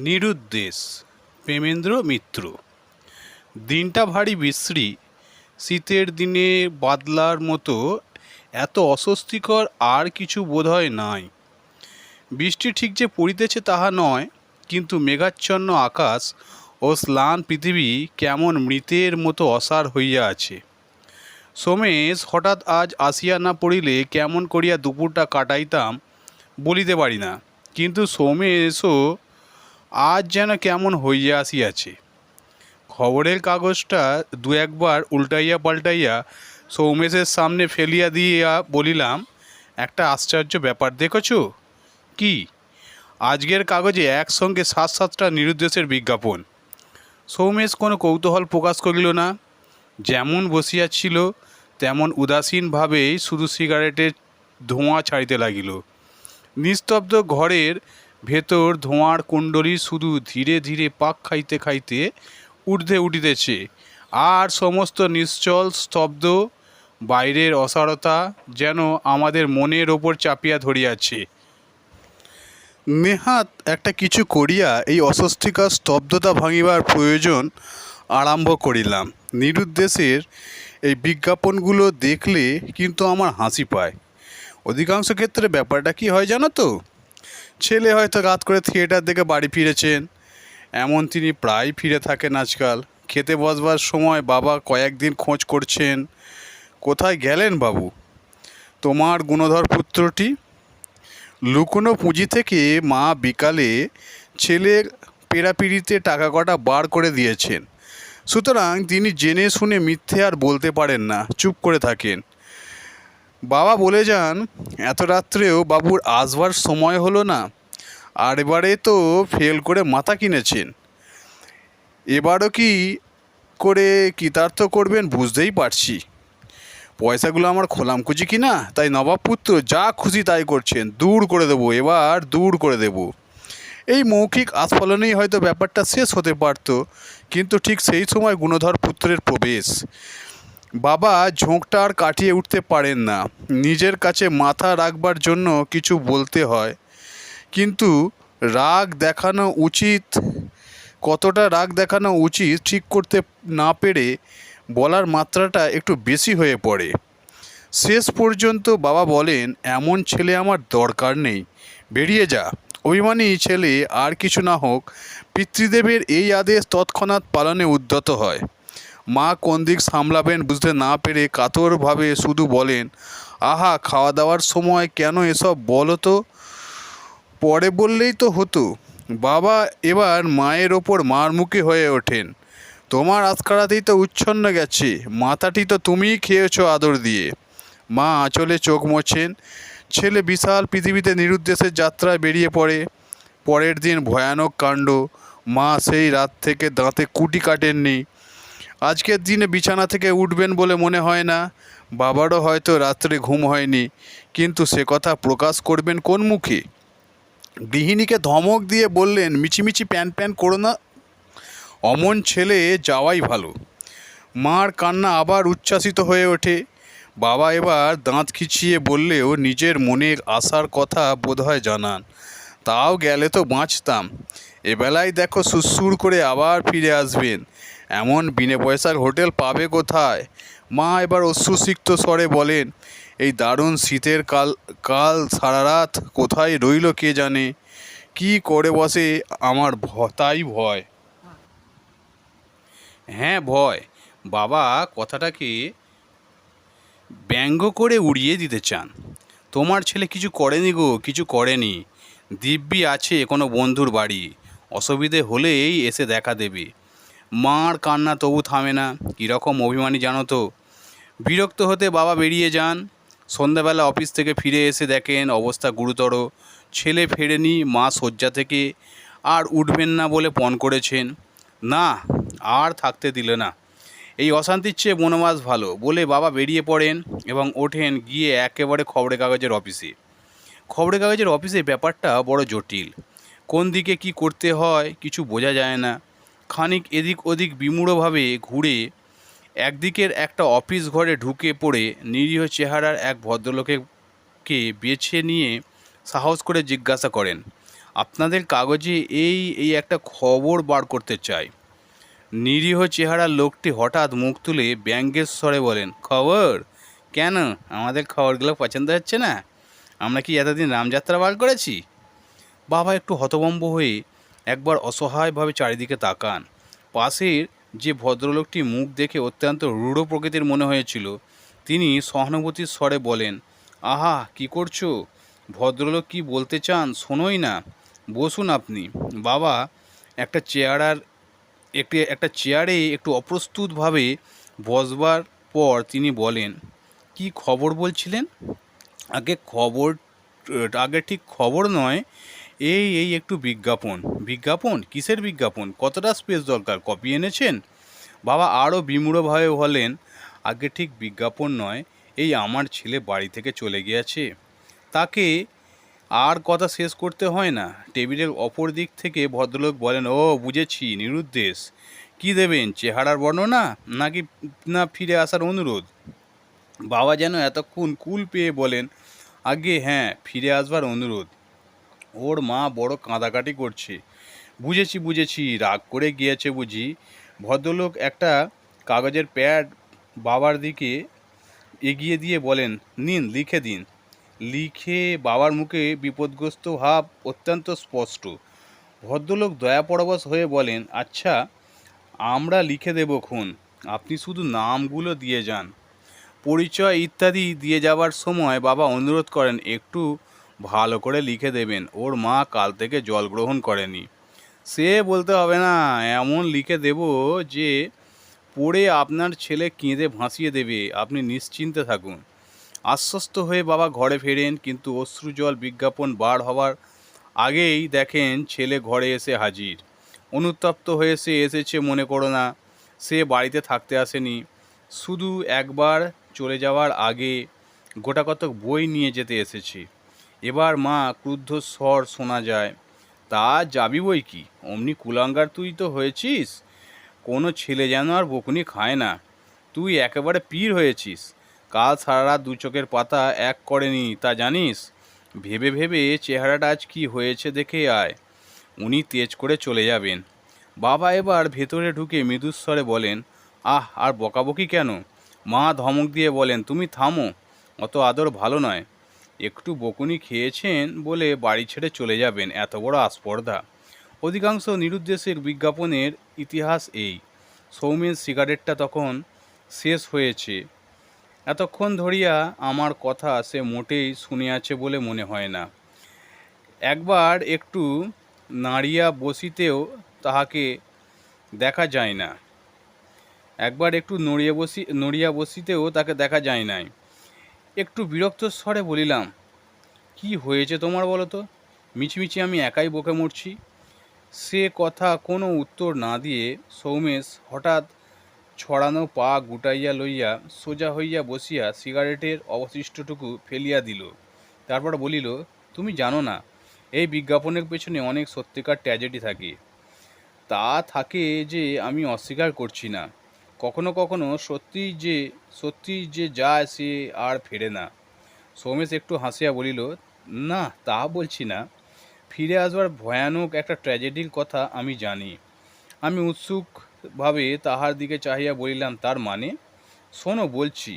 নিরুদ্দেশ প্রেমেন্দ্র মিত্র। দিনটা ভারী বিশ্রী। শীতের দিনে বাদলার মতো এত অস্বস্তিকর আর কিছু বোধহয় নাই। বৃষ্টি ঠিক যে পড়িতেছে তাহা নয়, কিন্তু মেঘাচ্ছন্ন আকাশ ও স্নান পৃথিবী কেমন মৃতের মতো অসাড় হইয়া আছে। সোমেশ হঠাৎ আজ আসিয়া না পড়িলে কেমন করিয়া দুপুরটা কাটাইতাম বলিতে পারি না, কিন্তু সোমেশও আজ যেন কেমন হইয়া আসিয়াছে। খবরের কাগজটা দু একবার উল্টাইয়া পাল্টাইয়া সৌমেশের সামনে ফেলিয়া দিয়া বলিলাম, একটা আশ্চর্য ব্যাপার দেখেছ কি? আজকের কাগজে একসঙ্গে 7-7টা নিরুদ্দেশের বিজ্ঞাপন। সৌমেশ কোনো কৌতূহল প্রকাশ করিল না। যেমন বসিয়াছিল তেমন উদাসীনভাবেই শুধু সিগারেটের ধোঁয়া ছাড়িতে লাগিল। নিস্তব্ধ ঘরের ভেতর ধোঁয়ার কুণ্ডলী শুধু ধীরে ধীরে পাক খাইতে খাইতে ঊর্ধ্বে উঠিতেছে, আর সমস্ত নিশ্চল স্তব্ধ। বাইরের অসারতা যেন আমাদের মনের ওপর চাপিয়া ধরিয়াছে। নেহাত একটা কিছু করিয়া এই অস্বস্তিকর স্তব্ধতা ভাঙিবার প্রয়োজন আরম্ভ করিলাম। নিরুদ্দেশের এই বিজ্ঞাপনগুলো দেখলে কিন্তু আমার হাসি পায়। অধিকাংশ ক্ষেত্রে ব্যাপারটা কি হয় জানো তো? ছেলে হয়তো রাত করে থিয়েটার দেখে বাড়ি ফিরেছেন, এমন তিনি প্রায় ফিরে থাকেন আজকাল। খেতে বসবার সময় বাবা কয়েকদিন খোঁজ করছেন, কোথায় গেলেন বাবু? তোমার গুণধর পুত্রটি? লুকোনো পুঁজি থেকে মা বিকালে ছেলের পেরাপিড়িতে টাকা কটা বার করে দিয়েছেন, সুতরাং তিনি জেনে শুনে মিথ্যে আর বলতে পারেন না, চুপ করে থাকেন। বাবা বলে যান, এত রাত্রেও বাবুর আসবার সময় হলো না, আর এবারে তো ফেল করে মাথা কিনেছেন, এবারও কি করে কৃতার্থ করবেন বুঝতেই পারছি। পয়সাগুলো আমার খোলামকুচি কি না, তাই নবাব পুত্র যা খুশি তাই করছেন। দূর করে দেবো, এবার দূর করে দেব। এই মৌখিক আস্ফালনেই হয়তো ব্যাপারটা শেষ হতে পারত, কিন্তু ঠিক সেই সময় গুণধর পুত্রের প্রবেশ। বাবা ঝোঁকটা আর কাটিয়ে উঠতে পারেন না। নিজের কাছে মাথা রাখবার জন্য কিছু বলতে হয়, কিন্তু রাগ দেখানো উচিত, কতটা রাগ দেখানো উচিত ঠিক করতে না পেরে বলার মাত্রাটা একটু বেশি হয়ে পড়ে। শেষ পর্যন্ত বাবা বলেন, এমন ছেলে আমার দরকার নেই, বেরিয়ে যা। অভিমানী ছেলে আর কিছু না হোক, পিতৃদেবের এই আদেশ তৎক্ষণাৎ পালনে উদ্যত হয়। মা কোন দিক সামলাবেন বুঝতে না পেরে কাতরভাবে শুধু বলেন, আহা, খাওয়া দাওয়ার সময় কেন এসব বলো তো, পরে বললেই তো হতো। বাবা এবার মায়ের ওপর মারমুখী হয়ে ওঠেন, তোমার আজকারাতেই তো উচ্ছন্ন গেছে, মাথাটি তো তুমিই খেয়েছো আদর দিয়ে। মা আঁচলে চোখ মোছেন। ছেলে বিশাল পৃথিবীতে নিরুদ্দেশের যাত্রায় বেরিয়ে পড়ে। পরের দিন ভয়ানক কাণ্ড। মা সেই রাত থেকে দাঁতে কুটি কাটেননি। আজকের দিনে বিছানা থেকে উঠবেন বলে মনে হয় না। বাবারও হয়তো রাত্রে ঘুম হয়নি, কিন্তু সে কথা প্রকাশ করবেন কোন মুখে? গৃহিণীকে ধমক দিয়ে বললেন, মিছিমিছি প্যান প্যান করো না, অমন ছেলে যাওয়াই ভালো। মার কান্না আবার উচ্ছ্বাসিত হয়ে ওঠে। বাবা এবার দাঁত খিচিয়ে বললেও নিজের মনের আশার কথা বোধহয় জানান, তাও গেলে তো বাঁচতাম। এবেলায় দেখো সুরসুর করে আবার ফিরে আসবেন, এমন বিনে পয়সার হোটেল পাবে কোথায়? মা এবার অশ্রুসিক্ত স্বরে বলেন, এই দারুণ শীতের কাল কাল সারা রাত কোথায় রইল কে জানে, কি করে বসে আমার তাই ভয়। হ্যাঁ, ভয়। বাবা কথাটাকে ব্যঙ্গ করে উড়িয়ে দিতে চান। তোমার ছেলে কিছু করেনি গো, কিছু করেনি। দিব্যি আছে কোনো বন্ধুর বাড়ি, অসুবিধে হলেই এসে দেখা দেবে। মার কান্না তবু থামে না। কীরকম অভিমানী জানো তো। বিরক্ত হতে বাবা বেরিয়ে যান। সন্ধ্যাবেলা অফিস থেকে ফিরে এসে দেখেন অবস্থা গুরুতর। ছেলে ফেরেনি, মা শয্যা থেকে আর উঠবেন না বলে পণ করেছেন। না, আর থাকতে দিল না। এই অশান্তির চেয়ে বনবাস ভালো বলে বাবা বেরিয়ে পড়েন এবং ওঠেন গিয়ে একেবারে খবরের কাগজের অফিসে। খবরের কাগজের অফিসে ব্যাপারটা বড় জটিল। কোন দিকে কি করতে হয় কিছু বোঝা যায় না। খানিক এদিক ওদিক বিমূঢ়ভাবে ঘুরে একদিকের একটা অফিস ঘরে ঢুকে পড়ে নিরীহ চেহারার এক ভদ্রলোককে বেছে নিয়ে সাহস করে জিজ্ঞাসা করেন, আপনাদের কাগজে এই একটা খবর বার করতে চাই। নিরীহ চেহারার লোকটি হঠাৎ মুখ তুলে ব্যঙ্গের স্বরে বলেন, খবর? কেন, আমাদের খবরগুলো পছন্দ হচ্ছে না? আমরা কি এতদিন রামযাত্রা বার করেছি? বাবা একটু হতভম্ব হয়ে একবার অসহায়ভাবে চারিদিকে তাকান। পাশের যে ভদ্রলোকটি মুখ দেখে অত্যন্ত রূঢ় প্রকৃতির মনে হয়েছিল, তিনি সহানুভূতির স্বরে বলেন, আহা, কি করছো? ভদ্রলোক কি বলতে চান শোনোই না। বসুন আপনি। বাবা একটা একটা চেয়ারে একটু অপ্রস্তুতভাবে বসবার পর তিনি বলেন, কি খবর বলছিলেন? আগে খবর আগে ঠিক খবর নয়, এই একটু বিজ্ঞাপন। বিজ্ঞাপন? কিসের বিজ্ঞাপন? কতটা স্পেস দরকার? কপি এনেছেন? বাবা আরও বিমূঢ়ভাবে বলেন, আগে ঠিক বিজ্ঞাপন নয়, এই আমার ছেলে বাড়ি থেকে চলে গিয়েছে। তাকে আর কথা শেষ করতে হয় না। টেবিলের অপর দিক থেকে ভদ্রলোক বলেন, ও বুঝেছি, নিরুদ্দেশ। কি দেবেন, চেহারার বর্ণনা নাকি না ফিরে আসার অনুরোধ? বাবা যেন এতক্ষণ কুল পেয়ে বলেন, আগে হ্যাঁ, ফিরে আসবার অনুরোধ। ওর মা বড় কাঁদাকাটি করছে। বুঝেছি, রাগ করে গিয়েছে বুঝি। ভদ্রলোক একটা কাগজের প্যাড বাবার দিকে এগিয়ে দিয়ে বলেন, নিন, লিখে দিন। লিখে বাবার মুখে বিপদগ্রস্ত ভাব অত্যন্ত স্পষ্ট। ভদ্রলোক দয়াপরবশ হয়ে বলেন, আচ্ছা, আমরা লিখে দেব খুন, আপনি শুধু নামগুলো দিয়ে যান। পরিচয় ইত্যাদি দিয়ে যাবার সময় বাবা অনুরোধ করেন, একটু ভালো করে লিখে দেবেন, ওর মা কাল থেকে জল গ্রহণ করেনি। সে বলতে হবে না, এমন লিখে দেব যে পড়ে আপনার ছেলে কেঁদে ভাসিয়ে দেবে, আপনি নিশ্চিন্তে থাকুন। আশ্বস্ত হয়ে বাবা ঘরে ফেরেন, কিন্তু অশ্রুজল বিজ্ঞাপন বার হবার আগেই দেখেন ছেলে ঘরে এসে হাজির। অনুতপ্ত হয়ে সে এসেছে মনে করো না, সে বাড়িতে থাকতে আসেনি, শুধু একবার চলে যাওয়ার আগে গোটাকতক বই নিয়ে যেতে এসেছে। এবার মা ক্রুদ্ধ স্বর শোনা যায়, তা যাবি বই কি, অমনি কুলাঙ্গার তুই তো হয়েছিস, কোনো ছেলে যেন আর বকুনি খায় না, তুই একেবারে পীর হয়েছিস। কাল সারা রাত দু চোখের পাতা এক করেনি, তা জানিস? ভেবে ভেবে চেহারাটা আজ কি হয়েছে দেখে আয়, উনি তেজ করে চলে যাবেন। বাবা এবার ভেতরে ঢুকে মৃদুস্বরে বলেন, আহ, আর বকাবকি কেন? মা ধমক দিয়ে বলেন, তুমি থামো, অত আদর ভালো নয়। একটু বকুনি খেয়েছেন বলে বাড়ি ছেড়ে চলে যাবেন, এত বড় আস্পর্ধা। অধিকাংশ নিরুদ্দেশের বিজ্ঞাপনের ইতিহাস এই। সৌমের সিগারেটটা তখন শেষ হয়েছে। এতক্ষণ ধরিয়া আমার কথা সে মোটেই শুনিয়াছে বলে মনে হয় না। একবার একটু নাড়িয়া বসিতেও তাহাকে দেখা যায় না। নড়িয়া বসিতেও তাকে দেখা যায় নাই। একটু বিরক্ত স্বরে বলিলাম, কি হয়েছে তোমার বলো তো? মিছিমিছি আমি একাই বকে মরছি। সে কথা কোনো উত্তর না দিয়ে সৌমেশ হঠাৎ ছড়ানো পা গুটাইয়া লইয়া সোজা হইয়া বসিয়া সিগারেটের অবশিষ্টটুকু ফেলিয়া দিল। তারপর বলিল, তুমি জানো না, এই বিজ্ঞাপনের পেছনে অনেক সত্যিকার ট্র্যাজেডি থাকে। তা থাকে যে আমি অস্বীকার করছি না। কখনো কখনো সত্যি যে যায় সে আর ফেরে না। সৌমেশ একটু হাসিয়া বলিল, না, তা বলছি না। ফিরে আসবার ভয়ানক একটা ট্র্যাজেডির কথা আমি জানি। আমি উৎসুকভাবে তাহার দিকে চাহিয়া বলিলাম, তার মানে? শোনো বলছি।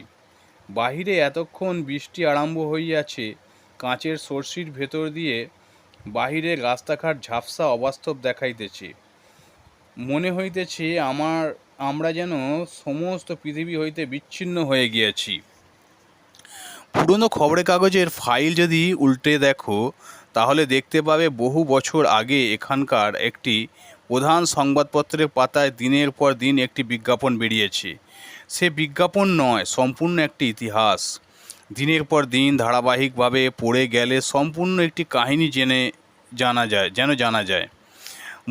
বাহিরে এতক্ষণ বৃষ্টি আরম্ভ হইয়াছে, কাঁচের সর্ষির ভেতর দিয়ে বাহিরের রাস্তাঘাট ঝাপসা অবাস্তব দেখাইতেছে। মনে হইতেছে আমরা যেন সমস্ত পৃথিবী হইতে বিচ্ছিন্ন হয়ে গিয়াছি। পুরনো খবরের কাগজের ফাইল যদি উল্টে দেখো, তাহলে দেখতে পাবে বহু বছর আগে এখানকার একটি প্রধান সংবাদপত্রের পাতায় দিনের পর দিন একটি বিজ্ঞাপন বেরিয়েছে। সে বিজ্ঞাপন নয়, সম্পূর্ণ একটি ইতিহাস। দিনের পর দিন ধারাবাহিকভাবে পড়ে গেলে সম্পূর্ণ একটি কাহিনী জানা যায়।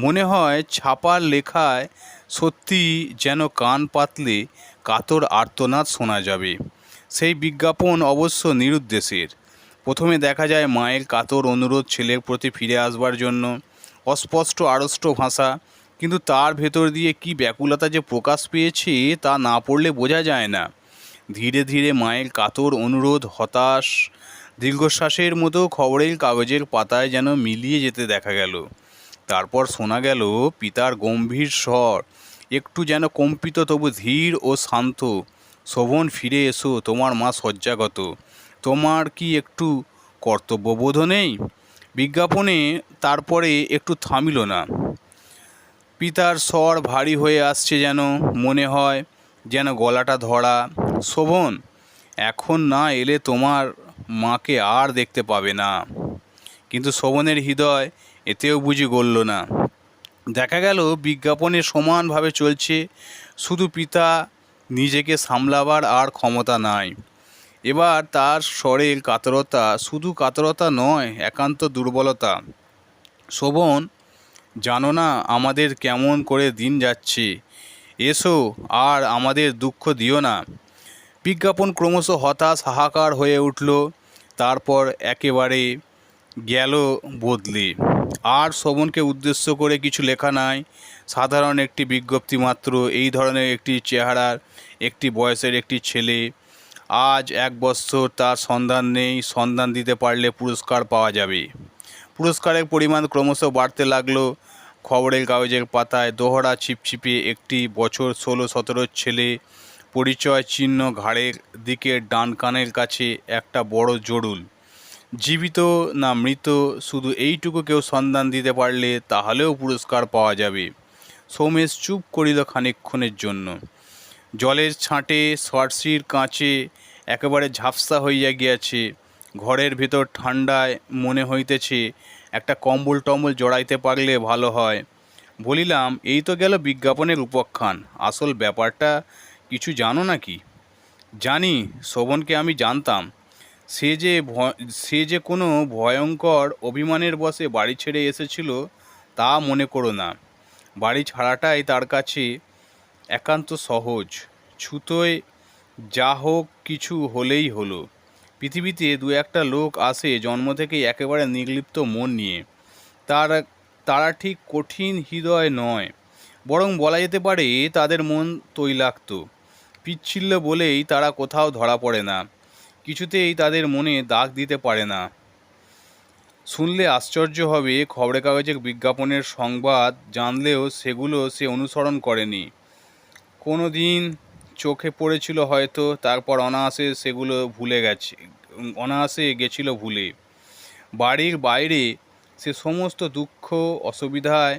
মনে হয় ছাপার লেখায় সত্যি যেন কান পাতলে কাতর আর্তনাদ শোনা যাবে। সেই বিজ্ঞাপন অবশ্য নিরুদ্দেশের। প্রথমে দেখা যায় মায়ের কাতর অনুরোধ ছেলের প্রতি ফিরে আসবার জন্য, অস্পষ্ট আড়ষ্ট ভাষা, কিন্তু তার ভেতর দিয়ে কি ব্যাকুলতা যে প্রকাশ পেয়েছে তা না পড়লে বোঝা যায় না। ধীরে ধীরে মায়ের কাতর অনুরোধ হতাশ দীর্ঘশ্বাসের মতো খবরের কাগজের পাতায় যেন মিলিয়ে যেতে দেখা গেল। তারপর শোনা গেল পিতার গম্ভীর স্বর, একটু যেন কম্পিত তবু ধীর ও শান্ত। শোভন, ফিরে এসো, তোমার মা শয্যাগত। তোমার কি একটু কর্তব্যবোধ নেই? বিজ্ঞাপনে তারপরে একটু থামিল না। পিতার স্বর ভারী হয়ে আসছে, যেন মনে হয় যেন গলাটা ধরা। শোভন, এখন না এলে তোমার মাকে আর দেখতে পাবে না। কিন্তু শোভনের হৃদয় এতেও বুঝি গলল না। দেখা গেল বিজ্ঞাপনে সমানভাবে চলছে, শুধু পিতা নিজেকে সামলাবার আর ক্ষমতা নাই। এবার তার স্বরের কাতরতা শুধু কাতরতা নয়, একান্ত দুর্বলতা। শোভন, জানো না আমাদের কেমন করে দিন যাচ্ছে? এসো, আর আমাদের দুঃখ দিও না। বিজ্ঞাপন ক্রমশ হতাশ, হাহাকার হয়ে উঠল। তারপর একেবারে গেল বদলে। আর শোভনকে উদ্দেশ্য করে কিছু লেখা নাই, সাধারণ একটি বিজ্ঞপ্তি মাত্র। এই ধরনের একটি চেহারার, একটি বয়সের একটি ছেলে, আজ 1 বৎসর, তার সন্ধান নেই। সন্ধান দিতে পারলে পুরস্কার পাওয়া যাবে। পুরস্কারের পরিমাণ ক্রমশ বাড়তে লাগলো। খবরের কাগজের পাতায় দোহরা ছিপছিপে একটি বছর 16-17 ছেলে, পরিচয় চিহ্ন ঘাড়ের দিকে ডান কানের কাছে একটা বড় জরুল। জীবিত না মৃত, শুধু এইটুকু কেউ সন্ধান দিতে পারলে তাহলেও পুরস্কার পাওয়া যাবে। সৌমেশ চুপ করিল খানিকক্ষণের জন্য। জলের ছাঁটে সার্সির কাঁচে একেবারে ঝাপসা হইয়া গিয়াছে। ঘরের ভেতর ঠান্ডায় মনে হইতেছে একটা কম্বল টম্বল জড়াইতে পারলে ভালো হয়। বলিলাম, এই তো গেল বিজ্ঞাপনের উপাখ্যান, আসল ব্যাপারটা কিছু জানো নাকি? জানি, শোভনকে আমি জানতাম। সে যে কোনো ভয়ঙ্কর অভিমানের বশে বাড়ি ছেড়ে এসেছিল তা মনে করো না। বাড়ি ছাড়াটাই তার কাছে একান্ত সহজ। ছুতোয় যা হোক কিছু হলেই হলো। পৃথিবীতে দু একটা লোক আসে জন্ম থেকেই একেবারে নির্লিপ্ত মন নিয়ে। তারা ঠিক কঠিন হৃদয় নয়, বরং বলা যেতে পারে তাদের মন তৈলাক্ত। পিচ্ছিল্য বলেই তারা কোথাও ধরা পড়ে না, কিছুতেই তাদের মনে দাগ দিতে পারে না। শুনলে আশ্চর্য হবে, খবরের কাগজের বিজ্ঞাপনের সংবাদ জানলেও সেগুলো সে অনুসরণ করেনি। কোনো দিন চোখে পড়েছিল হয়তো, তারপর অনায়াসে সেগুলো গেছিল ভুলে। বাড়ির বাইরে সে সমস্ত দুঃখ অসুবিধায়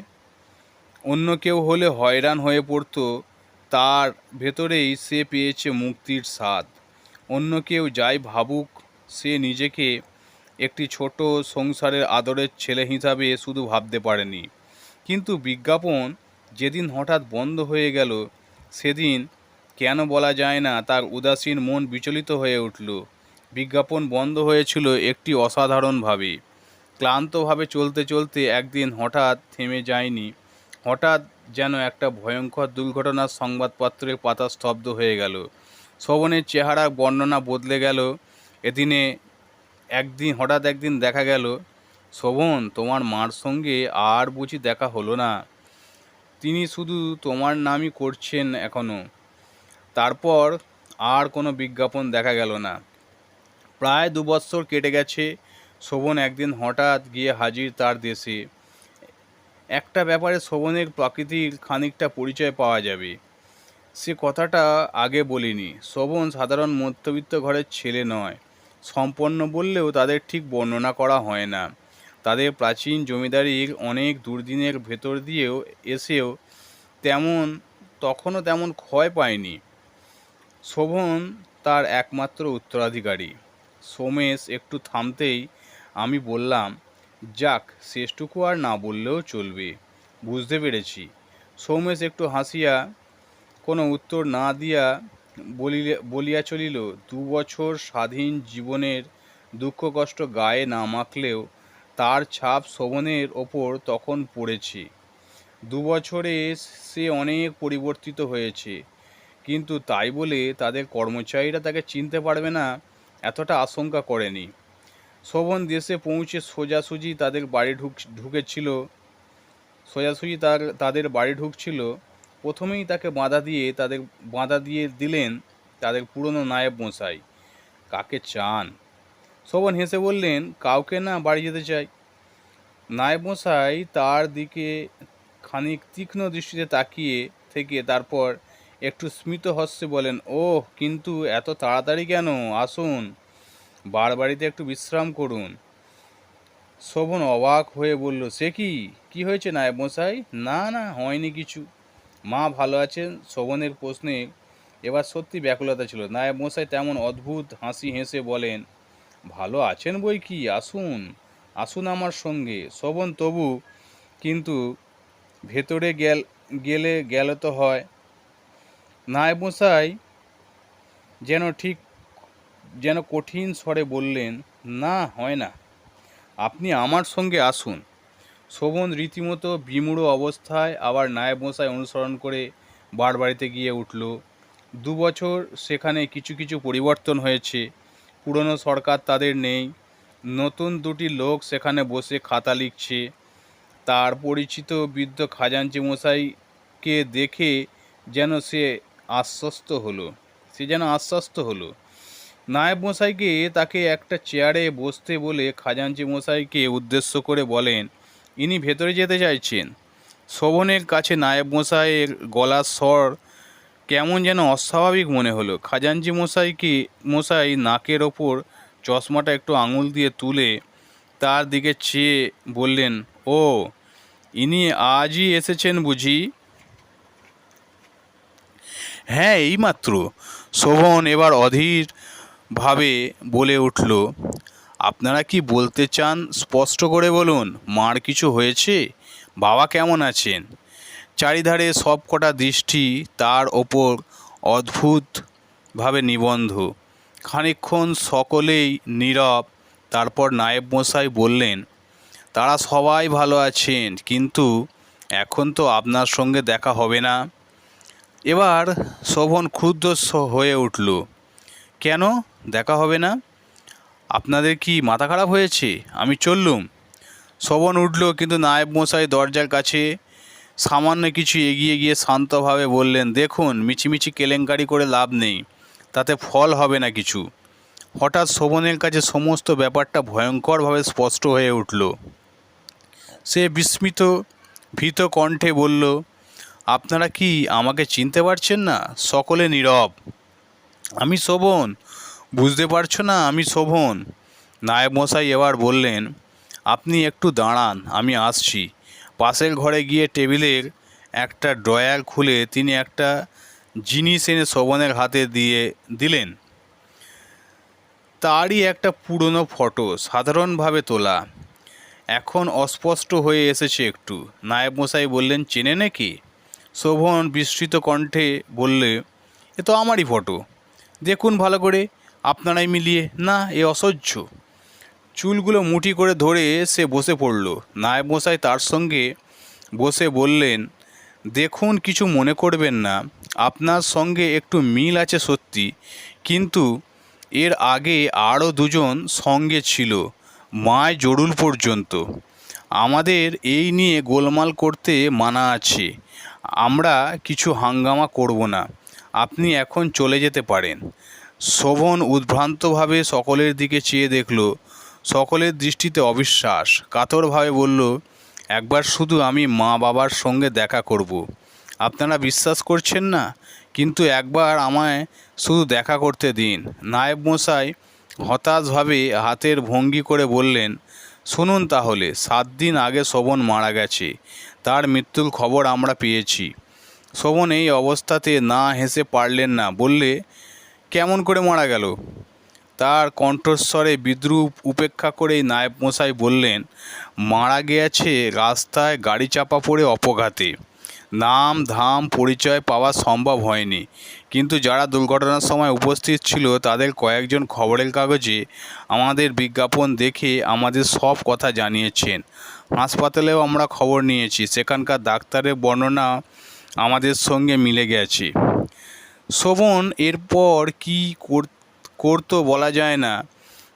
অন্য কেউ হলে হয়রান হয়ে পড়তো, তার ভেতরেই সে পেয়েছে মুক্তির স্বাদ। অন্য কেউ যাই ভাবুক, সে নিজেকে একটি ছোট সংসারের আদরের ছেলে হিসাবে শুধু ভাবতে পারেনি। কিন্তু বিজ্ঞাপন যেদিন হঠাৎ বন্ধ হয়ে গেল, সেদিন কেন বলা যায় না, তার উদাসীন মন বিচলিত হয়ে উঠল। বিজ্ঞাপন বন্ধ হয়েছিল একটি অসাধারণভাবে। ক্লান্তভাবে চলতে চলতে একদিন হঠাৎ থেমে যায়নি। হঠাৎ যেন একটা ভয়ঙ্কর দুর্ঘটনার সংবাদপত্রের পাতা স্তব্ধ হয়ে গেল। শোভনের চেহারা বর্ণনা বদলে গেল। হঠাৎ একদিন দেখা গেল, শোভন, তোমার মার সঙ্গে আর বুঝি দেখা হলো না? তিনি শুধু তোমার নামই করছেন এখনও। তারপর আর কোনো বিজ্ঞাপন দেখা গেল না। প্রায় 2 বৎসর কেটে গেছে। শোভন একদিন হঠাৎ গিয়ে হাজির তার দেশে। একটা ব্যাপারে শোভনের প্রকৃতির খানিকটা পরিচয় পাওয়া যাবে। সে কথাটা আগে বলিনি। শোভন সাধারণ মধ্যবিত্ত ঘরের ছেলে নয়। সম্পন্ন বললেও তাদের ঠিক বর্ণনা করা হয় না। তাদের প্রাচীন জমিদারির অনেক দুর্দিনের ভেতর দিয়েও এসেও তখনও তেমন ক্ষয় পায়নি। শোভন তার একমাত্র উত্তরাধিকারী। সোমেশ একটু থামতেই আমি বললাম, যাক, শেষটুকু আর না বললেও চলবে। বুঝতে পেরেছি। সোমেশ একটু হাসিয়া কোনো উত্তর না দিয়া বলিয়া চলিল, 2 বছর স্বাধীন জীবনের দুঃখ কষ্ট গায়ে না মাখলেও তার ছাপ শোভনের ওপর তখন পড়েছে। 2 বছরে সে অনেক পরিবর্তিত হয়েছে, কিন্তু তাই বলে তাদের কর্মচারীরা তাকে চিনতে পারবে না এতটা আশঙ্কা করেনি। শোভন দেশে পৌঁছে সোজাসুজি তাদের বাড়ি ঢুকছিল। প্রথমেই তাকে বাধা দিয়ে দিলেন তাদের পুরনো নায়েব মশাই। কাকে চান? শোভন হেসে বললেন, কাউকে না, বাড়ি যেতে চাই। নায়েব মশাই তার দিকে খানিক তীক্ষ্ণ দৃষ্টিতে তাকিয়ে থেকে তারপর একটু স্মিত হস্যে বলেন, ওহ, কিন্তু এত তাড়াতাড়ি কেন? আসুন, বাড়িতে একটু বিশ্রাম করুন। শোভন অবাক হয়ে বলল, সে কি? কি হয়েছে নায়েব মশাই? না না, হয়নি কিছু। মা ভালো আছেন? শোভনের প্রশ্নে এবার সত্যি ব্যাকুলতা ছিল। নায়েব মশাই তেমন অদ্ভুত হাসি হেসে বলেন, ভালো আছেন বই কি, আসুন আসুন আমার সঙ্গে। শোভন তবু কিন্তু ভেতরে গেলে তো হয়। নায়েব মশাই যেন ঠিক যেন কঠিন স্বরে বললেন, না, হয় না, আপনি আমার সঙ্গে আসুন। শোভন রীতিমতো বিমূঢ় অবস্থায় আবার নায়েব মশাই অনুসরণ করে বাড়িতে গিয়ে উঠল। 2 বছর সেখানে কিছু কিছু পরিবর্তন হয়েছে। পুরনো সরকার তাদের নেই। নতুন দুটি লোক সেখানে বসে খাতা লিখছে। তার পরিচিত বৃদ্ধ খাজাঞ্চি মশাইকে দেখে যেন আশ্বস্ত হলো। নায়েব মশাইকে তাকে একটা চেয়ারে বসতে বলে খাজাঞ্চি মশাইকে উদ্দেশ্য করে বলেন, ইনি ভেতরে যেতে চাইছেন। শোভনের কাছে নায়েব মশাইয়ের গলার স্বর কেমন যেন অস্বাভাবিক মনে হলো। খাজাঞ্চি মশাই নাকের ওপর চশমাটা একটু আঙুল দিয়ে তুলে তার দিকে চেয়ে বললেন, ও, ইনি আজই এসেছেন বুঝি? হ্যাঁ, এইমাত্র। শোভন এবার অধীর ভাবে বলে উঠল, আপনারা কি বলতে চান স্পষ্ট করে বলুন। মার কিছু হয়েছে? বাবা কেমন আছেন? চারিধারে সব কটা দৃষ্টি তার ওপর অদ্ভুতভাবে নিবদ্ধ। খানিকক্ষণ সকলেই নীরব। তারপর নায়েব মশাই বললেন, তারা সবাই ভালো আছেন, কিন্তু এখন তো আপনার সঙ্গে দেখা হবে না। এবার শোভন ক্ষুব্ধ হয়ে উঠল, কেন দেখা হবে না? আপনাদের কি মাথা খারাপ হয়েছে? আমি চললুম। শোভন উঠল, কিন্তু নায়েব মশাই দরজার কাছে সামান্য কিছু এগিয়ে গিয়ে শান্তভাবে বললেন, দেখুন, মিছিমিছি কেলেঙ্কারি করে লাভ নেই, তাতে ফল হবে না কিছু। হঠাৎ শোভনের কাছে সমস্ত ব্যাপারটা ভয়ঙ্করভাবে স্পষ্ট হয়ে উঠল। সে বিস্মিত ভীত কণ্ঠে বলল, আপনারা কি আমাকে চিনতে পারছেন না? সকলে নীরব। আমি শোভন, বুঝতে পারছো না আমি শোভন? নায়েব মশাই এবার বললেন, আপনি একটু দাঁড়ান, আমি আসছি। পাশের ঘরে গিয়ে টেবিলের একটা ড্রয়ার খুলে তিনি একটা জিনিস এনে শোভনের হাতে দিলেন। তারই একটা পুরনো ফটো, সাধারণভাবে তোলা, এখন অস্পষ্ট হয়ে এসেছে একটু। নায়েব মশাই বললেন, চেনে নাকি? শোভন বিস্মিত কণ্ঠে বললে, এ তো আমারই ফটো, দেখুন ভালো করে, আপনারাই মিলিয়ে। না, এ অসহ্য। চুলগুলো মুঠি করে ধরে সে বসে পড়ল। নায়েব মশাই তার সঙ্গে বসে বললেন, দেখুন, কিছু মনে করবেন না, আপনার সঙ্গে একটু মিল আছে সত্যি, কিন্তু এর আগে আরও দুজন সঙ্গে ছিল, মায় জরুল পর্যন্ত। আমাদের এই নিয়ে গোলমাল করতে মানা আছে। আমরা কিছু হাঙ্গামা করব না, আপনি এখন চলে যেতে পারেন। শোভন উদ্ভ্রান্তভাবে সকলের দিকে চেয়ে দেখল। সকলের দৃষ্টিতে অবিশ্বাস। কাতরভাবে বলল, একবার শুধু আমি মা বাবার সঙ্গে দেখা করব। আপনারা বিশ্বাস করছেন না, কিন্তু একবার আমায় শুধু দেখা করতে দিন। নায়েব মশাই হতাশভাবে হাতের ভঙ্গি করে বললেন, শুনুন তাহলে, 7 দিন আগে শোভন মারা গেছে। তার মৃত্যুর খবর আমরা পেয়েছি। শোভন এই অবস্থাতে না হেসে পারলেন না। বললে, কেমন করে মারা গেল? তার কণ্ঠস্বরে বিদ্রূপ উপেক্ষা করেই নায়েব মশাই বললেন, মারা গিয়েছে রাস্তায় গাড়ি চাপা পড়ে অপঘাতে। নাম ধাম পরিচয় পাওয়া সম্ভব হয়নি, কিন্তু যারা দুর্ঘটনার সময় উপস্থিত ছিল তাদের কয়েকজন খবরের কাগজে আমাদের বিজ্ঞাপন দেখে আমাদের সব কথা জানিয়েছেন। হাসপাতালেও আমরা খবর নিয়েছি, সেখানকার ডাক্তারের বর্ণনা আমাদের সঙ্গে মিলে গেছে। শোভন এরপর কী করতো বলা যায় না,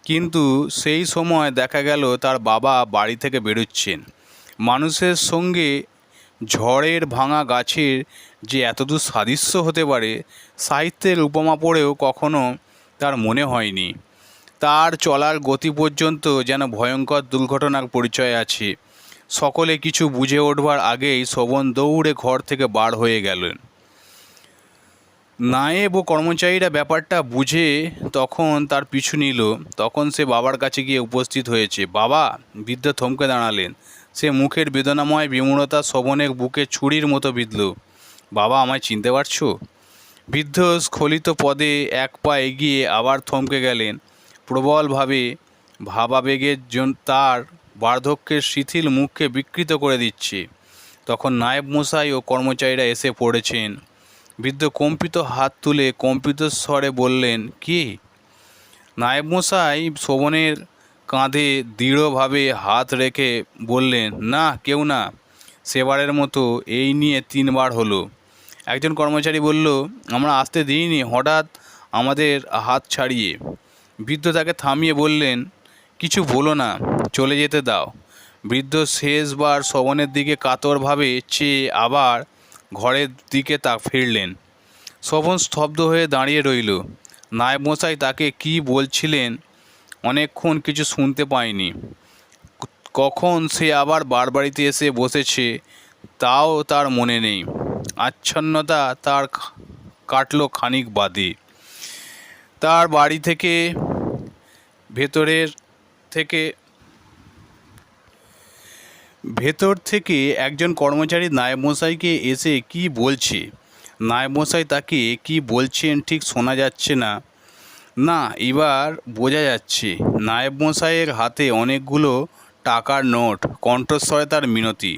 কিন্তু সেই সময় দেখা গেল তার বাবা বাড়ি থেকে বেরোচ্ছেন। মানুষের সঙ্গে ঝড়ের ভাঙা গাছের যে এতদূর সাদৃশ্য হতে পারে, সাহিত্যের উপমা পড়েও কখনো তার মনে হয়নি। তার চলার গতি পর্যন্ত যেন ভয়ঙ্কর দুর্ঘটনার পরিচয় আছে। সকলে কিছু বুঝে ওঠবার আগেই শোভন দৌড়ে ঘর থেকে বার হয়ে গেলেন। নায়েব ও কর্মচারীরা ব্যাপারটা বুঝে তখন তার পিছু নিল। তখন সে বাবার কাছে গিয়ে উপস্থিত হয়েছে। বাবা! বৃদ্ধ থমকে দাঁড়ালেন। সে মুখের বেদনাময় বিমূঢ়তা শোভনের বুকে ছুরির মতো বিঁধল। বাবা, আমায় চিনতে পারছো? বৃদ্ধ স্খলিত পদে এক পা এগিয়ে আবার থমকে গেলেন। প্রবলভাবে ভাবাবেগের তার বার্ধক্যের শিথিল মুখকে বিকৃত করে দিচ্ছে। তখন নায়েব মশাই ও কর্মচারীরা এসে পড়েছেন। বৃদ্ধ কম্পিত হাত তুলে কম্পিত স্বরে বললেন, কি? নায়েব মশাই শোভনের কাঁধে দৃঢ়ভাবে হাত রেখে বললেন, না, কেউ না। সেবারের মতো এই নিয়ে 3 বার হলো। একজন কর্মচারী বলল, আমরা আসতে দিইনি, হঠাৎ আমাদের হাত ছাড়িয়ে। বৃদ্ধ তাকে থামিয়ে বললেন, কিছু বলো না, চলে যেতে দাও। বৃদ্ধ শেষবার শোভনের দিকে কাতরভাবে চেয়ে আবার ঘরের দিকে ফিরলেন। শোভন স্তব্ধ হয়ে দাঁড়িয়ে রইল। নায়েব মশাই তাকে কি বলছিলেন অনেকক্ষণ কিছু শুনতে পায়নি। কখন সে আবার বাড়িতে এসে বসেছে তাও তার মনে নেই। আচ্ছন্নতা তার কাটল খানিক বাদে। তার বাড়ি থেকে ভেতর থেকে একজন কর্মচারী নায়েব মশাইকে এসে কি বলছে। নায়েব মশাই তাকে কি বলছেন ঠিক শোনা যাচ্ছে না। না, এবার বোঝা যাচ্ছে। নায়েব মশাইয়ের হাতে অনেকগুলো টাকার নোট। কণ্ঠস্বরে তার মিনতি।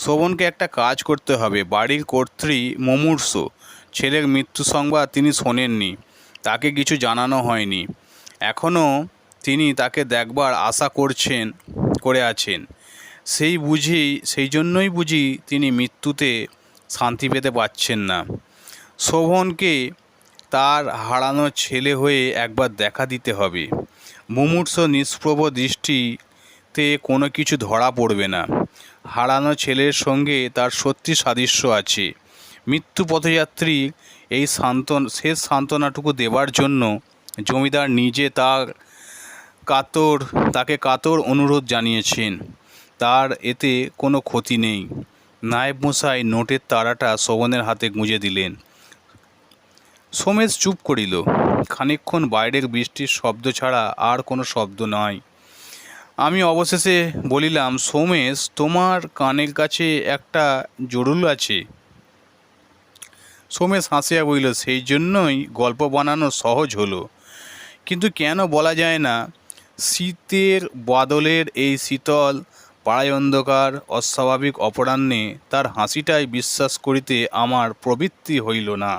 শোভনকে একটা কাজ করতে হবে। বাড়ির কর্ত্রী মুমূর্ষ। ছেলের মৃত্যু সংবাদ তিনি শোনেননি। তাকে কিছু জানানো হয়নি। এখনও তিনি তাকে দেখবার আশা করে আছেন। সেই জন্যই বুঝি তিনি মৃত্যুতে শান্তি পেতে পারছেন না। শোভনকে তার হারানো ছেলে হয়ে একবার দেখা দিতে হবে। মুমূর্ষ নিষ্প্রভ দৃষ্টিতে কোনো কিছু ধরা পড়বে না। হারানো ছেলের সঙ্গে তার সত্যি সাদৃশ্য আছে। মৃত্যু পথযাত্রী এই শেষ সান্ত্বনাটুকু দেবার জন্য জমিদার নিজে তাকে কাতর অনুরোধ জানিয়েছেন। তার এতে কোনো ক্ষতি নেই। নায়েব মশাই নোটের তাড়াটা শোভনের হাতে গুঁজে দিলেন। সোমেশ চুপ করিল। খানিকক্ষণ বাইরের বৃষ্টির শব্দ ছাড়া আর কোনো শব্দ নয়। আমি অবশেষে বলিলাম, সোমেশ, তোমার কানের কাছে একটা জরুল আছে। সোমেশ হাসিয়া বলিল, সেই জন্যই গল্প বানানো সহজ হলো। কিন্তু কেন বলা যায় না? শীতের বাদলের এই শীতল পাড়ায় অন্ধকার অস্বাভাবিক অপরাহ্নে তার হাসিটাই বিশ্বাস করিতে আমার প্রবৃত্তি হইল না।